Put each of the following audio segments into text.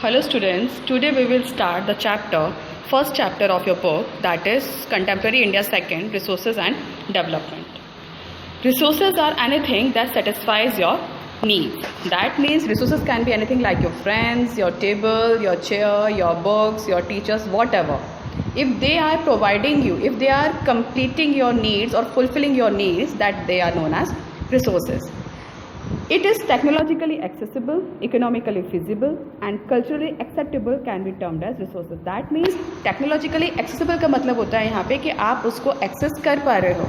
Hello students, today we will start the first chapter of your book, that is Contemporary India Second, Resources and Development. Resources are anything that satisfies your needs. That means resources can be anything like your friends, your table, your chair, your books, your teachers, whatever. If they are providing you, if they are completing your needs or fulfilling your needs, that they are known as resources. It is technologically accessible, economically feasible and culturally acceptable can be termed as resources. That means technologically accessible का मतलब होता है यहाँ पे कि आप उसको access कर पा रहे हो,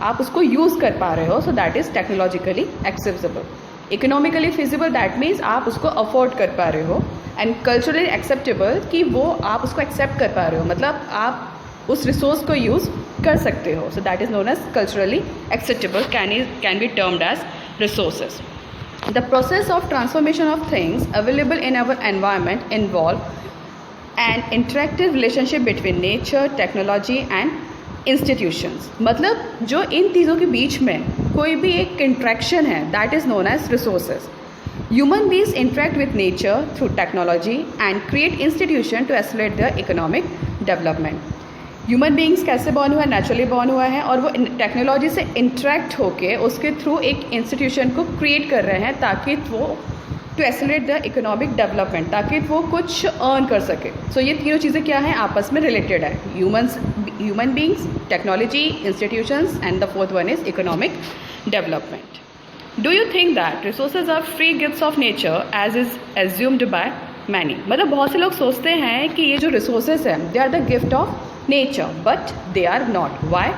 आप उसको use कर पा रहे हो, so that is technologically accessible. Economically feasible that means आप उसको afford कर पा रहे हो and culturally acceptable कि वो आप उसको accept कर पा रहे हो, मतलब आप उस resource को use कर सकते हो, so that is known as culturally acceptable can be termed as resources. The process of transformation of things available in our environment involve an interactive relationship between nature, technology and institutions. मतलब जो इन चीज़ों के बीच में कोई भी एक interaction है, that is known as resources. Human beings interact with nature through technology and create institution to accelerate their economic development. Human beings कैसे बॉर्न हुआ है, नेचुरली बॉर्न हुआ है और वो टेक्नोलॉजी से इंटरेक्ट होके उसके थ्रू एक इंस्टीट्यूशन को क्रिएट कर रहे हैं ताकि वो to accelerate the economic development, ताकि वो कुछ अर्न कर सके. सो ये तीनों चीज़ें क्या हैं, आपस में रिलेटेड है. Human beings, technology, institutions and the fourth one is economic development. Do you think that resources are free gifts of nature as is assumed by many? मतलब बहुत से लोग सोचते हैं कि ये जो रिसोर्सेज हैं they are the gift of nature, but they are not. Why?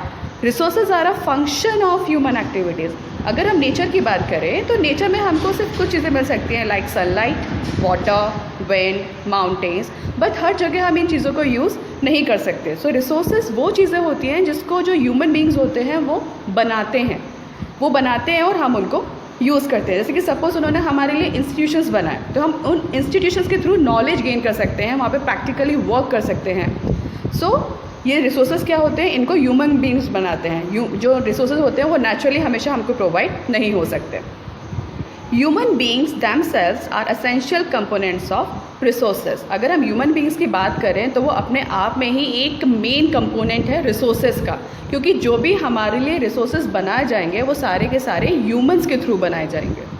Resources are a function of human activities. अगर हम नेचर की बात करें तो नेचर में हमको सिर्फ कुछ चीज़ें मिल सकती हैं like sunlight, water, wind, mountains, but हर जगह हम इन चीज़ों को यूज़ नहीं कर सकते. सो रिसोर्सेज वो चीज़ें होती हैं जिसको जो ह्यूमन बींग्स होते हैं वो बनाते हैं और हम उनको यूज़ करते हैं. जैसे कि सपोज उन्होंने हमारे लिए इंस्टीट्यूशंस बनाए तो हम उन इंस्टीट्यूशंस के थ्रू नॉलेज गेन कर सकते हैं, वहाँ पे प्रैक्टिकली वर्क कर सकते हैं. सो ये रिसोर्सेज क्या होते हैं, इनको ह्यूमन बींग्स बनाते हैं. जो रिसोर्सेज होते हैं वो नेचुरली हमेशा हमको प्रोवाइड नहीं हो सकते. Human beings themselves are essential components of resources. अगर हम ह्यूमन बींग्स की बात करें तो वो अपने आप में ही एक मेन कंपोनेंट है रिसोर्सेज का, क्योंकि जो भी हमारे लिए रिसोर्सेज बनाए जाएंगे वो सारे के सारे ह्यूमन्स के थ्रू बनाए जाएंगे.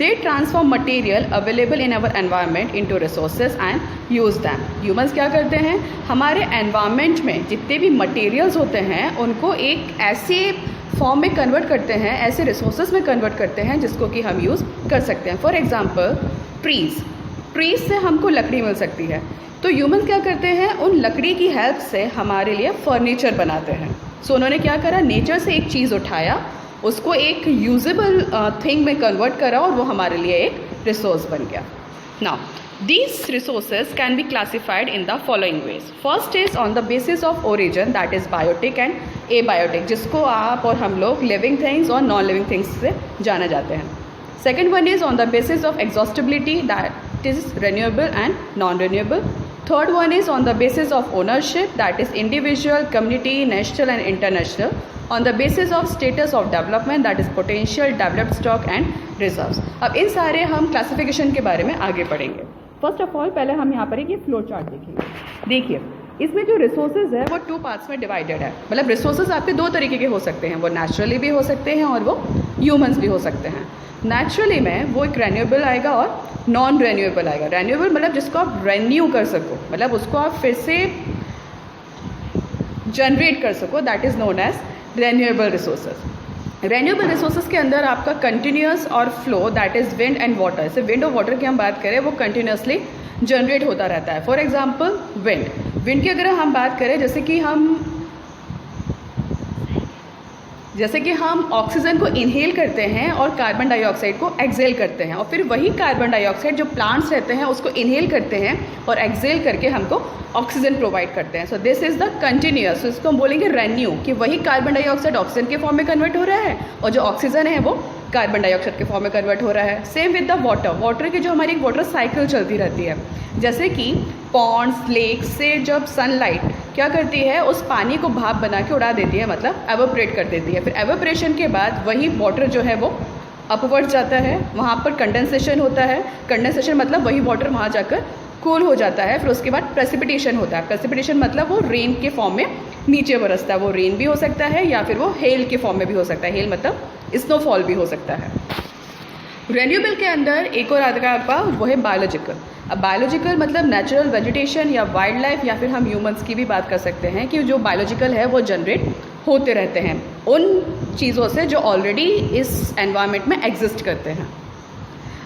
They transform material available in our environment into resources and use them. Humans क्या करते हैं, हमारे environment में जितने भी materials होते हैं उनको एक ऐसे फॉर्म में कन्वर्ट करते हैं, ऐसे रिसोर्सेज में कन्वर्ट करते हैं जिसको कि हम यूज़ कर सकते हैं. फॉर एग्जाम्पल ट्रीज से हमको लकड़ी मिल सकती है, तो ह्यूमन क्या करते हैं, उन लकड़ी की हेल्प से हमारे लिए फर्नीचर बनाते हैं. सो उन्होंने क्या करा, नेचर से एक चीज़ उठाया, उसको एक यूजेबल थिंग में कन्वर्ट करा और वो हमारे लिए एक रिसोर्स बन गया. Now these resources can be classified in the following ways. First is on the basis of origin, that is biotic and abiotic, जिसको आप और हम लोग लिविंग थिंग्स और नॉन लिविंग थिंग्स से जाना जाते हैं. Second one is on the basis of exhaustibility, that is renewable and non renewable. Third one is on the basis of ownership, that is individual, community, national and international. On the basis of status of development, that is potential, developed stock and reserves. अब इन सारे हम classification के बारे में आगे पढ़ेंगे. First of all पहले हम यहाँ पर एक ये फ्लो चार्ट देखेंगे. देखिए इसमें जो रिसोर्सेज है वो 2 पार्ट्स में डिवाइडेड है. मतलब रिसोर्सेज आपके 2 तरीके के हो सकते हैं, वो नेचुरली भी हो सकते हैं और वो ह्यूमन्स भी हो सकते हैं. नेचुरली में वो एक रेन्यूएबल आएगा और नॉन रेन्यूएबल आएगा. रेन्यूएबल मतलब जिसको आप रेन्यू कर सको, मतलब उसको आप फिर से जनरेट कर सको, that is known as renewable resources. Renewable resources के अंदर आपका कंटिन्यूस और flow, that is wind and water. जैसे विंड और वाटर की हम बात करें वो कंटिन्यूसली जनरेट होता रहता है. फॉर एग्जाम्पल विंड की अगर हम बात करें, जैसे कि हम ऑक्सीजन को इनहेल करते हैं और कार्बन डाइऑक्साइड को एक्सेल करते हैं, और फिर वही कार्बन डाइऑक्साइड जो प्लांट्स रहते हैं उसको इनहेल करते हैं और एक्सेल करके हमको ऑक्सीजन प्रोवाइड करते हैं. So this is the continuous. इसको हम बोलेंगे रेन्यू, कि वही कार्बन डाइऑक्साइड ऑक्सीजन के फॉर्म में कन्वर्ट हो रहा है और जो ऑक्सीजन है वो कार्बन डाइऑक्साइड के फॉर्म में कन्वर्ट हो रहा है. सेम विद द वाटर की जो हमारी एक वाटर साइकिल चलती रहती है, जैसे कि पॉन्ड्स, लेक्स से जब सनलाइट क्या करती है, उस पानी को भाप बना के उड़ा देती है, मतलब एवोपरेट कर देती है. फिर एवोपरेशन के बाद वही वाटर जो है वो अपवर्ड जाता है, वहाँ पर कंडेंसेशन होता है। कंडेंसेशन मतलब वही वाटर वहाँ जाकर कूल हो जाता है। फिर उसके बाद प्रेसिपिटेशन होता है। प्रेसिपिटेशन मतलब वो रेन के फॉर्म में नीचे बरसता है। वो रेन भी हो सकता है या फिर वो हेल के फॉर्म में भी हो सकता है। हेल मतलब स्नोफॉल भी हो सकता है। रेन्यूएबल के अंदर एक और आता है आपका, वो है बायोलॉजिकल। अब बायोलॉजिकल मतलब नेचुरल वेजिटेशन या वाइल्ड लाइफ या फिर हम ह्यूमंस की भी बात कर सकते हैं कि जो बायोलॉजिकल है वो जनरेट होते रहते हैं उन चीज़ों से जो ऑलरेडी इस एनवायरनमेंट में एग्जिस्ट करते हैं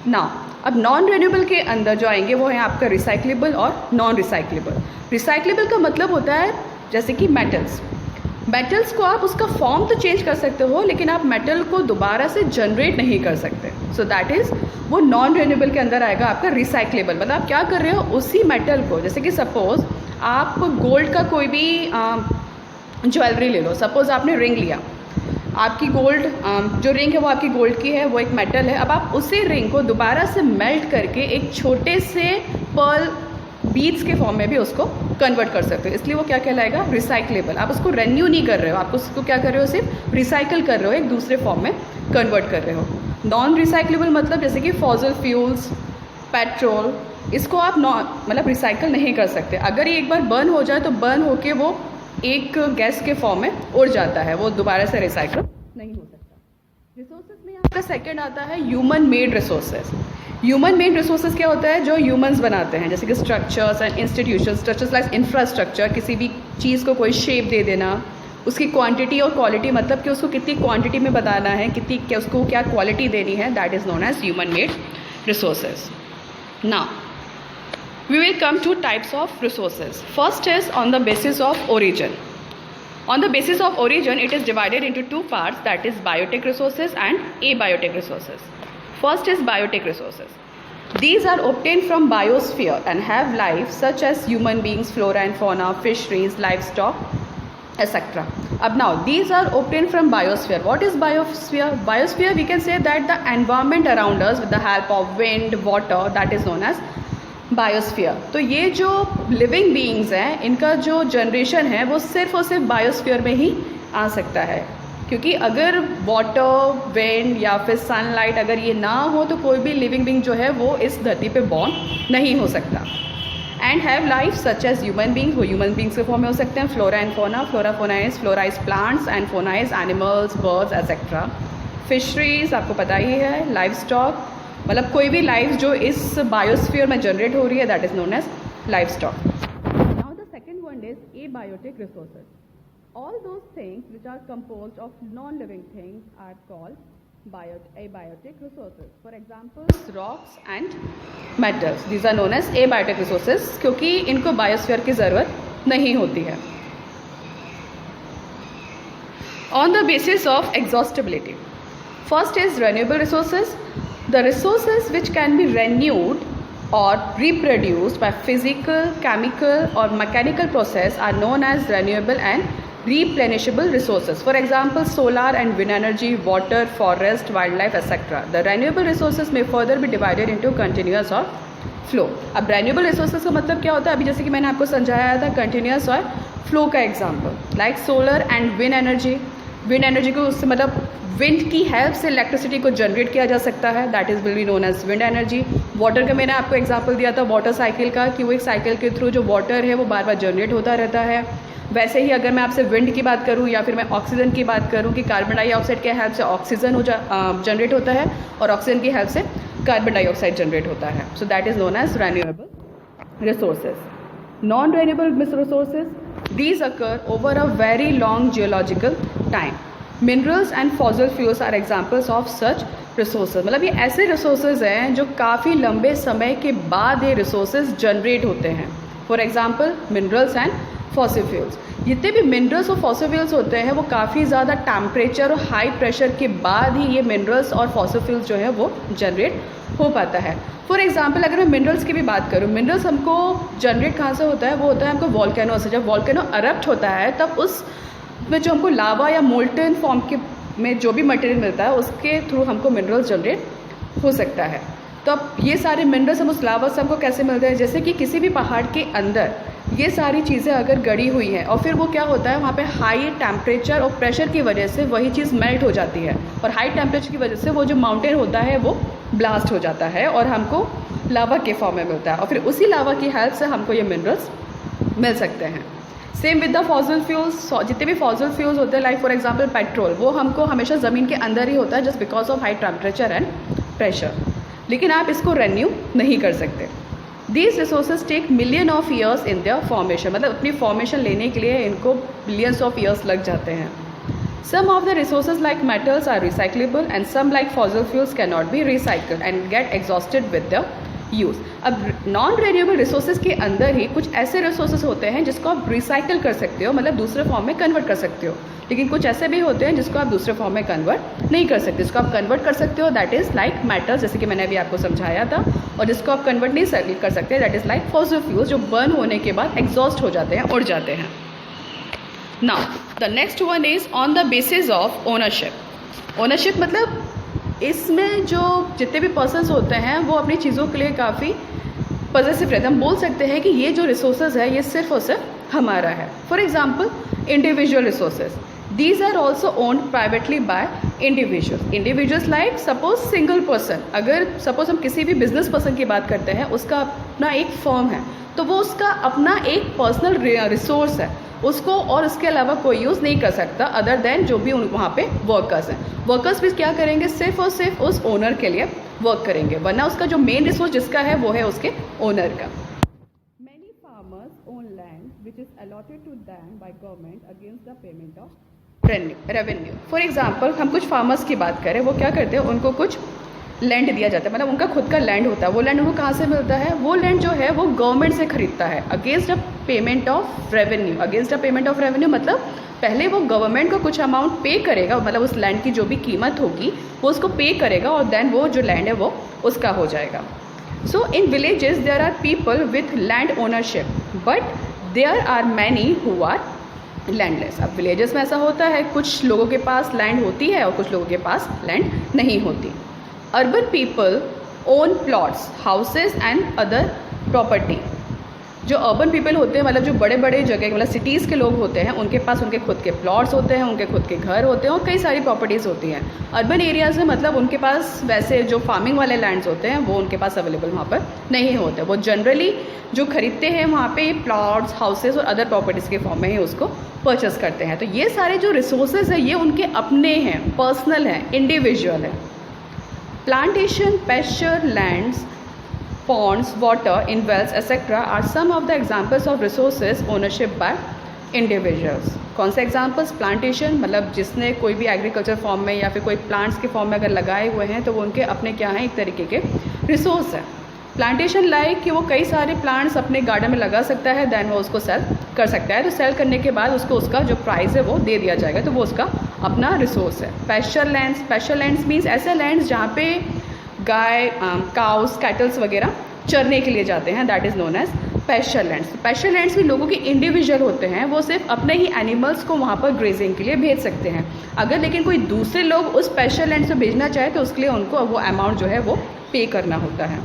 ना। अब नॉन रेन्यूएबल के अंदर जो आएंगे वो है आपका रिसाइक्लेबल और नॉन रिसाइक्लेबल। रिसाइक्लेबल का मतलब होता है जैसे कि मेटल्स को आप उसका फॉर्म तो चेंज कर सकते हो, लेकिन आप मेटल को दोबारा से जनरेट नहीं कर सकते। सो दैट इज़ वो नॉन रेन्यूएबल के अंदर आएगा आपका रिसाइक्लेबल। मतलब आप क्या कर रहे हो, उसी मेटल को, जैसे कि सपोज आप गोल्ड का कोई भी ज्वेलरी ले लो। सपोज आपने रिंग लिया, आपकी गोल्ड जो रिंग है वो आपकी गोल्ड की है, वो एक मेटल है। अब आप उसी रिंग को दोबारा से मेल्ट करके एक छोटे से पर्ल बीड्स के फॉर्म में भी उसको कन्वर्ट कर सकते हो, इसलिए वो क्या कहलाएगा, रिसाइक्लेबल। आप उसको रेन्यू नहीं कर रहे हो, आप उसको क्या कर रहे हो, सिर्फ रिसाइकिल कर रहे हो, एक दूसरे फॉर्म में कन्वर्ट कर रहे हो। नॉन रिसाइक्लेबल मतलब जैसे कि फॉसिल फ्यूल्स, पेट्रोल, इसको आप मतलब रिसाइकिल नहीं कर सकते। अगर ये एक बार बर्न हो जाए तो बर्न होके वो एक गैस के फॉर्म में उड़ जाता है, वो दोबारा से रिसाइकिल नहीं हो सकता। रिसोर्सेज में आपका सेकंड आता है human made resources. Human made resources क्या होता है, जो ह्यूमंस बनाते हैं, जैसे कि structures and institutions. Structures like infrastructure, किसी भी चीज़ को कोई शेप दे देना, उसकी क्वांटिटी और क्वालिटी, मतलब कि उसको कितनी क्वांटिटी में बताना है, कितनी उसको क्या क्वालिटी देनी है, that is known as human made resources. Now we will come to types of resources. First is on the basis of origin. On the basis of origin, it is divided into two parts, that is biotic resources and abiotic resources. First is biotic resources. These are obtained from biosphere and have life such as human beings, flora and fauna, fisheries, livestock, etc. अब now these are obtained from biosphere. What is biosphere? Biosphere, we can say that the environment around us with the help of wind, water, that is known as biosphere. तो ये जो living beings हैं, इनका जो generation है वो सिर्फ और सिर्फ बायोस्फीयर में ही आ सकता है, क्योंकि अगर वाटर, विंड या फिर सनलाइट अगर ये ना हो तो कोई भी लिविंग बीइंग जो है वो इस धरती पे बॉर्न नहीं हो सकता। And have life such as human beings, वो ह्यूमन बीइंग्स के फॉर्म में हो सकते हैं। Flora and fauna, flora is plants and fauna is animals, birds etcetera. Fisheries आपको पता ही है, लाइव स्टॉक, मतलब कोई भी लाइफ जो इस बायोस्फीयर में जनरेट हो रही है, that is known as life stock. Now the second one is abiotic resources. All those things which are composed of non living things are called abiotic resources. For example rocks and metals, these are known as abiotic resources, क्योंकि इनको biosphere की ज़रूरत नहीं होती है। On the basis of exhaustibility, first is renewable resources. The resources which can be renewed or reproduced by physical, chemical or mechanical process are known as renewable and replenishable resources. For example, solar and wind energy, water, forest, wildlife, etc. The renewable resources may further be divided into continuous or flow. अब renewable resources का मतलब क्या होता है, अभी जैसे कि मैंने आपको समझाया था continuous और flow का example, like solar and wind energy. Wind energy को उससे मतलब विंड की हेल्प से इलेक्ट्रिसिटी को जनरेट किया जा सकता है, that is will be known as wind energy. Water का मैंने आपको एग्जांपल दिया था वाटर साइकिल का, कि वो एक साइकिल के थ्रू जो वाटर है वो बार बार जनरेट होता रहता है। वैसे ही अगर मैं आपसे विंड की बात करूँ या फिर मैं ऑक्सीजन की बात करूँ कि कार्बन डाइऑक्साइड के हेल्प से ऑक्सीजन जनरेट होता है और ऑक्सीजन की हेल्प से कार्बन डाइऑक्साइड जनरेट होता है। So that is known as renewable resources. Non renewable resources, these occur over a very long geological time. Minerals and fossil fuels are examples of such resources. मतलब ये ऐसे resources हैं जो काफ़ी लंबे समय के बाद ये resources generate होते हैं। For example, minerals and fossil fuels. जितने भी मिनरल्स और फॉसिल फ्यूल्स होते हैं वो काफ़ी ज़्यादा टेम्परेचर और हाई प्रेशर के बाद ही ये मिनरल्स और फॉसिल फ्यूल्स जो है वो जनरेट हो पाता है। फॉर एग्जांपल अगर मैं मिनरल्स की भी बात करूँ, मिनरल्स हमको जनरेट कहाँ से होता है, वो होता है हमको वॉल्केनो से। जब वॉल्केनो अरप्ट होता है तब उस में जो हमको लावा या मोल्टन फॉर्म के में जो भी मटेरियल मिलता है उसके थ्रू हमको मिनरल्स जनरेट हो सकता है। तो अब ये सारे मिनरल्स हम उस लावा से हमको कैसे मिलते हैं, जैसे कि किसी भी पहाड़ के अंदर ये सारी चीज़ें अगर गड़ी हुई हैं और फिर वो क्या होता है, वहाँ पे हाई टेम्परेचर और प्रेशर की वजह से वही चीज़ मेल्ट हो जाती है, और हाई टेम्परेचर की वजह से वो जो माउंटेन होता है वो ब्लास्ट हो जाता है और हमको लावा के फॉर्म में मिलता है, और फिर उसी लावा की हेल्प से हमको ये मिनरल्स मिल सकते हैं। Same with the fossil fuels, जितने भी फॉसिल फ्यूल्स होते हैं, लाइक फॉर एग्जांपल पेट्रोल, वो हमको हमेशा ज़मीन के अंदर ही होता है just because of high temperature and pressure, लेकिन आप इसको रेन्यू नहीं कर सकते। These resources take million of years in their formation, मतलब अपनी फॉर्मेशन लेने के लिए इनको billions of years लग जाते हैं। Some of the resources like metals are recyclable and some like fossil fuels cannot be recycled and get exhausted with their use. अब नॉन रिन्यूएबल रिसोर्सेज के अंदर ही कुछ ऐसे रिसोर्सेज होते हैं जिसको आप रिसाइकिल कर सकते हो, मतलब दूसरे फॉर्म में कन्वर्ट कर सकते हो, लेकिन कुछ ऐसे भी होते हैं जिसको आप दूसरे फॉर्म में कन्वर्ट नहीं कर सकते। जिसको आप कन्वर्ट कर सकते हो दैट इज़ लाइक मेटल्स, जैसे कि मैंने अभी आपको समझाया था, और जिसको आप कन्वर्ट नहीं कर सकते that is like fossil fuels, जो बर्न होने के बाद एग्जॉस्ट हो जाते हैं, उड़ जाते हैं। Now the next one is on the basis of ownership. Ownership मतलब इसमें जो जितने भी पर्सन्स होते हैं वो अपनी चीज़ों के लिए काफ़ी पॉजिटिव रहते हैं। हम बोल सकते हैं कि ये जो रिसोर्सेज है ये सिर्फ और सिर्फ हमारा है। For example individual resources, these are also owned privately by individuals like suppose single person, अगर सपोज हम किसी भी बिजनेस पर्सन की बात करते हैं, उसका अपना एक फर्म है, तो वो उसका अपना एक पर्सनल रिसोर्स है, उसको और उसके अलावा कोई यूज़ नहीं कर सकता अदर देन जो भी वहाँ पे वर्कर्स हैं। वर्कर्स भी क्या करेंगे, सिर्फ और सिर्फ उस ओनर के लिए वर्क करेंगे, वरना उसका जो मेन रिसोर्स जिसका है वो है उसके ओनर का। Many farmers own land which is allotted to them by government against the payment of revenue. For example, हम कुछ फार्मर्स की बात करें, वो क्या करते हैं, उनको कुछ लैंड दिया जाता है, मतलब उनका खुद का लैंड होता है। वो लैंड उनको कहाँ से मिलता है, वो लैंड जो है वो गवर्नमेंट से खरीदता है against a payment of revenue. Against a payment of revenue मतलब पहले वो गवर्नमेंट को कुछ अमाउंट पे करेगा, मतलब उस लैंड की जो भी कीमत होगी वो उसको पे करेगा, और देन वो जो लैंड है वो उसका हो जाएगा। So in villages there are people with land ownership but there are many who are landless. अब विलेजेस में ऐसा होता है, कुछ लोगों के पास लैंड होती है और कुछ लोगों के पास लैंड नहीं होती। Urban people own plots, houses and other property. जो अर्बन पीपल होते हैं, मतलब जो बड़े बड़े जगह, मतलब सिटीज़ के लोग होते हैं, उनके पास उनके खुद के प्लॉट्स होते हैं, उनके खुद के घर होते हैं और कई सारी प्रॉपर्टीज़ होती हैं। अर्बन एरियाज़ में मतलब उनके पास वैसे जो फार्मिंग वाले लैंड्स होते हैं वो उनके पास अवेलेबल वहाँ पर नहीं होते। वो जनरली जो खरीदते हैं वहाँ पे प्लॉट्स, हाउसेज और अदर प्रॉपर्टीज़ के फॉर्म में ही उसको परचेस करते हैं। तो ये सारे जो रिसोर्सेज हैं ये उनके अपने हैं, पर्सनल हैं, इंडिविजुअल है। Plantation, pasture lands, ponds, water in wells, etc. are some of the examples of resources ownership by individuals. कौन से एग्जाम्पल्स, प्लांटेशन मतलब जिसने कोई भी एग्रीकल्चर फॉर्म में या फिर कोई प्लांट्स के फॉर्म में अगर लगाए हुए हैं तो वो उनके अपने क्या हैं, एक तरीके के रिसोर्स है। प्लांटेशन लाइक कि वो कई सारे प्लांट्स अपने गार्डन में लगा सकता है, देन वो उसको सेल कर सकता है, तो सेल करने के बाद उसको उसका जो प्राइस है वो दे दिया जाएगा, तो वो उसका अपना रिसोर्स है। पैस्चर लैंड्स मीन्स ऐसे लैंड्स जहाँ पे गाय, काउस, कैटल्स वगैरह चरने के लिए जाते हैं, that is known as pasture lands. Pasture lands भी लोगों के इंडिविजुअल होते हैं, वो सिर्फ अपने ही एनिमल्स को वहाँ पर ग्रेजिंग के लिए भेज सकते हैं। अगर लेकिन कोई दूसरे लोग उस पैस्चर लैंड्स में भेजना चाहे तो उसके लिए उनको वो अमाउंट जो है वो पे करना होता है।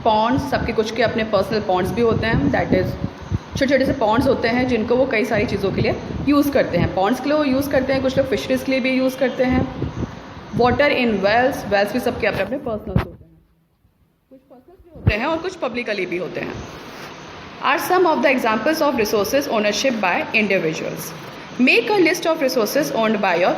पॉन्ड्स, सबके कुछ के अपने पर्सनल पॉन्ड्स भी होते हैं, दैट इज़ छोटे छोटे से पॉन्ड्स होते हैं जिनको वो कई सारी चीज़ों के लिए यूज़ करते हैं। पॉन्ड्स के लिए वो यूज़ करते हैं, कुछ लोग फिशरीज़ के लिए भी यूज़ करते हैं। वाटर इन वेल्स भी सबके अपने अपने पर्सनल होते हैं, कुछ पर्सनल भी होते हैं और कुछ पब्लिकली भी होते हैं। Are some of the examples of resources ownership by individuals. Make a list of resources owned by your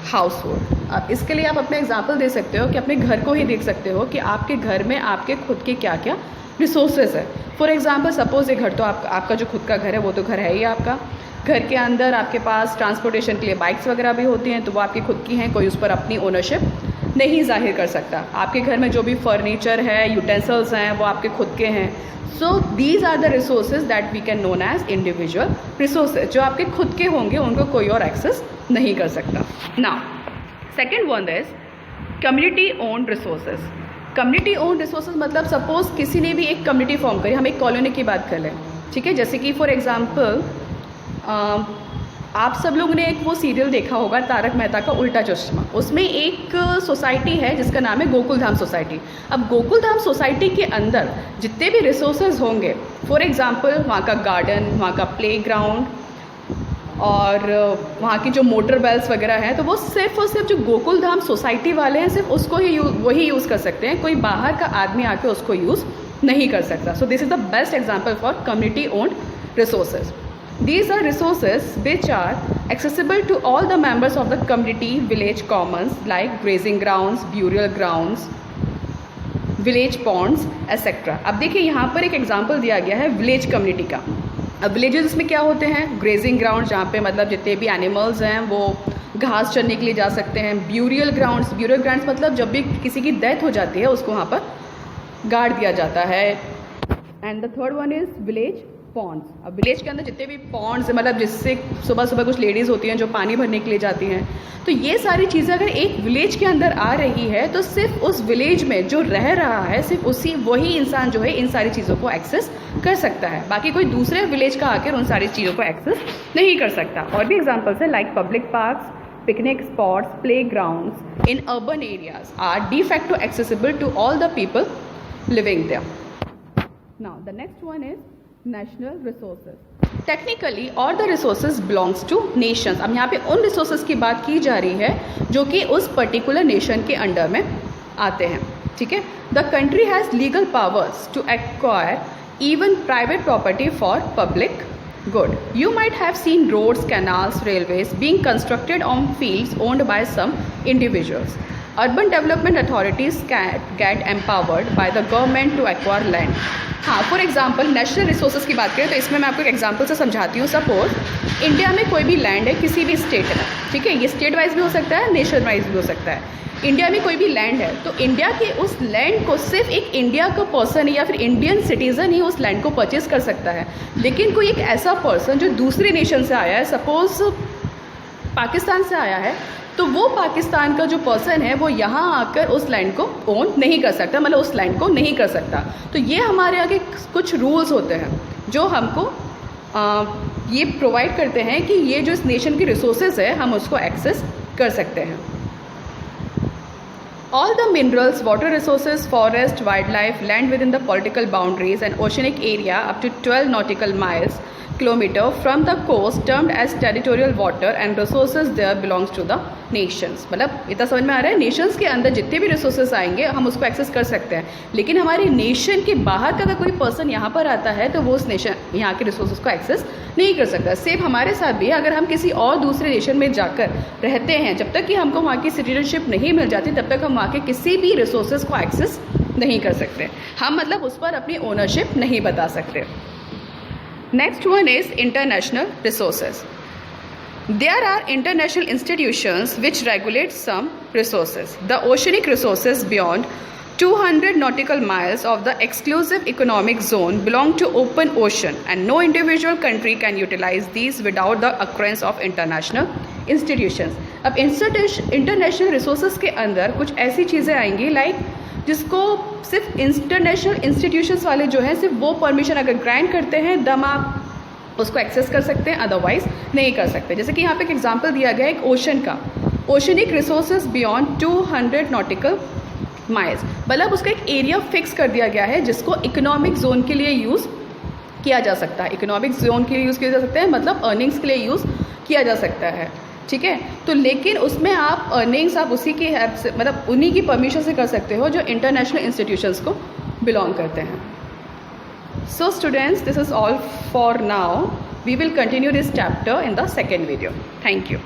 household. अब इसके लिए आप अपने एग्जाम्पल दे सकते हो कि अपने घर को ही देख सकते हो कि आपके घर में आपके खुद के क्या क्या रिसोर्सेज है। फॉर एग्जाम्पल सपोज ये घर तो आपका जो खुद का घर है वो तो घर है ही आपका। घर के अंदर आपके पास ट्रांसपोर्टेशन के लिए बाइक्स वगैरह भी होती हैं, तो वो आपकी खुद की हैं, कोई उस पर अपनी ओनरशिप नहीं जाहिर कर सकता। आपके घर में जो भी फर्नीचर है, यूटेंसिल्स हैं, वो आपके खुद के हैं। So these are the resources that we can known as individual resources. जो आपके खुद के होंगे उनको कोई और एक्सेस नहीं कर सकता। Now second one is community owned resources. Community owned resources मतलब सपोज किसी ने भी एक कम्युनिटी फॉर्म करी, हम एक कॉलोनी की बात कर लें, ठीक है, जैसे कि फॉर एग्जाम्पल आप सब लोगों ने एक वो सीरियल देखा होगा तारक मेहता का उल्टा चश्मा, उसमें एक सोसाइटी है जिसका नाम है गोकुल धाम सोसाइटी। अब गोकुल धाम सोसाइटी के अंदर जितने भी रिसोर्सेज होंगे, फॉर एग्जांपल वहाँ का गार्डन, वहाँ का प्लेग्राउंड और वहाँ की जो मोटर बेल्स वगैरह हैं, तो वो सिर्फ और सिर्फ जो गोकुल धाम सोसाइटी वाले हैं सिर्फ उसको ही वही यूज़ कर सकते हैं, कोई बाहर का आदमी आके उसको यूज़ नहीं कर सकता। So this is the best example for community owned resources. These are resources which are accessible to all the members of the community, village commons like grazing grounds, burial grounds, village ponds, etc. अब देखिए यहाँ पर एक example दिया गया है village community का। अब विलेजेस इसमें क्या होते हैं, ग्रेजिंग ग्राउंड जहाँ पे मतलब जितने भी एनिमल्स हैं वो घास चरने के लिए जा सकते हैं। ब्यूरियल ग्राउंड्स मतलब जब भी किसी की डेथ हो जाती है उसको वहाँ पर गाड़ दिया जाता है। And the third one is village ponds. अब विलेज के अंदर जितने भी पॉन्ड्स मतलब जिससे सुबह सुबह कुछ लेडीज़ होती हैं जो पानी भरने के लिए जाती हैं, तो ये सारी चीज़ें अगर एक विलेज के अंदर आ रही है तो सिर्फ उस विलेज में जो रह रहा है सिर्फ वही इंसान जो है इन सारी चीज़ों को एक्सेस कर सकता है, बाकी कोई दूसरे विलेज का आकर उन सारी चीज़ों को एक्सेस नहीं कर सकता। और भी एग्जाम्पल्स है like public parks, picnic spots, playgrounds in urban areas are de facto accessible to all the people living there. Now the next one is national resources. Technically all the resources belongs to nations. अब यहाँ पे उन resources की बात की जा रही है जो कि उस particular nation के अंडर में आते हैं, ठीक है। The country has legal powers to acquire even private property for public good. You might have seen roads, canals, railways being constructed on fields owned by some individuals. Urban development authorities can get empowered by the government to acquire land. हाँ, for example national resources की बात करें तो इसमें मैं आपको एक example से समझाती हूँ। सपोज इंडिया में कोई भी लैंड है किसी भी स्टेट में, ठीक है, ये स्टेट वाइज भी हो सकता है, नेशन वाइज भी हो सकता है। इंडिया में कोई भी लैंड है तो इंडिया के उस लैंड को सिर्फ एक इंडिया का पर्सन या फिर इंडियन सिटीज़न ही उस लैंड को परचेज कर सकता है। लेकिन कोई एक ऐसा पर्सन जो दूसरे नेशन से आया है, सपोज पाकिस्तान से आया है, तो वो पाकिस्तान का जो पर्सन है वो यहाँ आकर उस लैंड को ओन नहीं कर सकता, मतलब उस लैंड को नहीं कर सकता। तो ये हमारे आगे कुछ रूल्स होते हैं जो हमको ये प्रोवाइड करते हैं कि ये जो इस नेशन की रिसोर्सेज है हम उसको एक्सेस कर सकते हैं। All the minerals, water resources, forest, wildlife, land within the political boundaries and oceanic area up to 12 nautical miles kilometer from the coast termed as territorial water and resources there belongs to the nations। मतलब इतना समझ में आ रहा है, Nations के अंदर जितने भी रिसोर्सेज आएंगे हम उसको एक्सेस कर सकते हैं, लेकिन हमारे नेशन के बाहर का अगर कोई पर्सन यहाँ पर आता है तो वो उस नेशन यहाँ के रिसोर्सेज को एक्सेस नहीं कर सकता। सेम हमारे साथ भी अगर हम किसी और दूसरे नेशन में जाकर रहते हैं, जब तक कि हमको वहाँ की सिटीजनशिप नहीं मिल जाती तब तक हम वहाँ के किसी भी रिसोर्सेज को एक्सेस नहीं कर सकते, हम मतलब उस पर अपनी ओनरशिप नहीं बता सकते। Next one is international resources. There are international institutions which regulate some resources. The oceanic resources beyond 200 nautical miles of the exclusive economic zone belong to open ocean and no individual country can utilize these without the occurrence of international institutions. अब international resources के अंदर कुछ ऐसी चीज़ें आएंगी like जिसको सिर्फ international institutions वाले जो हैं सिर्फ वो परमिशन अगर ग्रांट करते हैं तब आप उसको एक्सेस कर सकते हैं, अदरवाइज नहीं कर सकते। जैसे कि यहाँ पे एक एग्जांपल दिया गया है एक ओशन का, oceanic resources beyond 200 nautical miles, मतलब उसका एक एरिया फिक्स कर दिया गया है जिसको इकोनॉमिक जोन के लिए यूज़ किया जा सकता है। इकोनॉमिक जोन के लिए यूज़ किया जा सकता है मतलब अर्निंग्स के लिए यूज़ किया जा सकता है, ठीक है। तो लेकिन उसमें आप अर्निंग्स आप उसी की हेल्प से मतलब उन्हीं की परमिशन से कर सकते हो जो इंटरनेशनल इंस्टीट्यूशंस को बिलोंग करते हैं। So students, this is all for now. We will continue this chapter in the second video. Thank you.